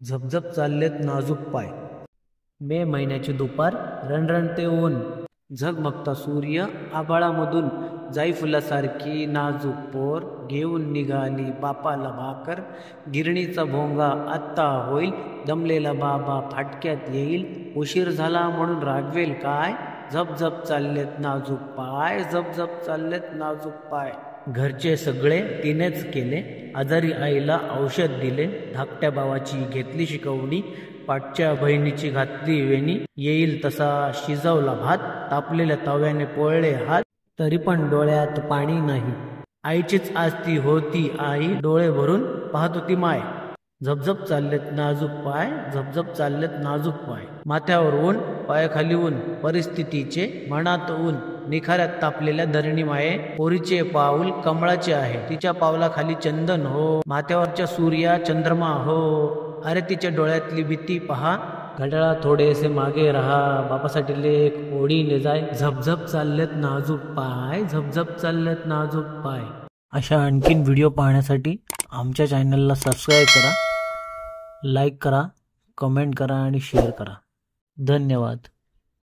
झपझप चाललेत नाजूक पाय. मे महिन्याची दुपार, रणरणते ऊन, झगमगता सूर्य, आभाळामधून जाई फुलासारखी नाजूक पोर घेऊन निघाली बापाला भाकर. गिरणीचा भोंगा आत्ता होईल, दमलेला बाबा फाटक्यात येईल. उशीर झाला म्हणून रागवेल काय? झपझप चाललेत नाजूक पाय, झपझप चाललेत नाजूक पाय. घरचे सगळे तिनेच केले. आजारी आईला औषध दिले. धाकट्या भावाची घेतली शिकवणी, पाठच्या बहिणीची घातली वेणी. येईल तसा शिजवला भात, तापलेल्या तव्याने पोळले हात. तरी पण डोळ्यात पाणी नाही. आईचीच आस्ती होती आई, डोळे भरून पाहत होती माय. झपझप चाललेत नाजूक पाय, झपझप चाललेत नाजूक पाय. माथ्यावर ऊन, पायाखाली ऊन, परिस्थितीचे मनात ऊन. निखाऱ्यात तापलेल्या धरणी माये, पोरीचे पाऊल कमळाचे आहे. तिच्या पावलाखाली चंदन हो, माथ्यावरच्या सूर्या चंद्रमा हो. अरे तिच्या डोळ्यातली भीती पहा, घड्याळा थोडेसे मागे रहा. बापासाठी लेख ओढीने जाय. झपझप चाललेत नाजूक पाय, झपझप चाललेत नाजूक पाय. अशा आणखीन व्हिडिओ पाहण्यासाठी आमच्या चॅनलला सबस्क्राईब करा, लाईक करा, कमेंट करा आणि शेअर करा. धन्यवाद.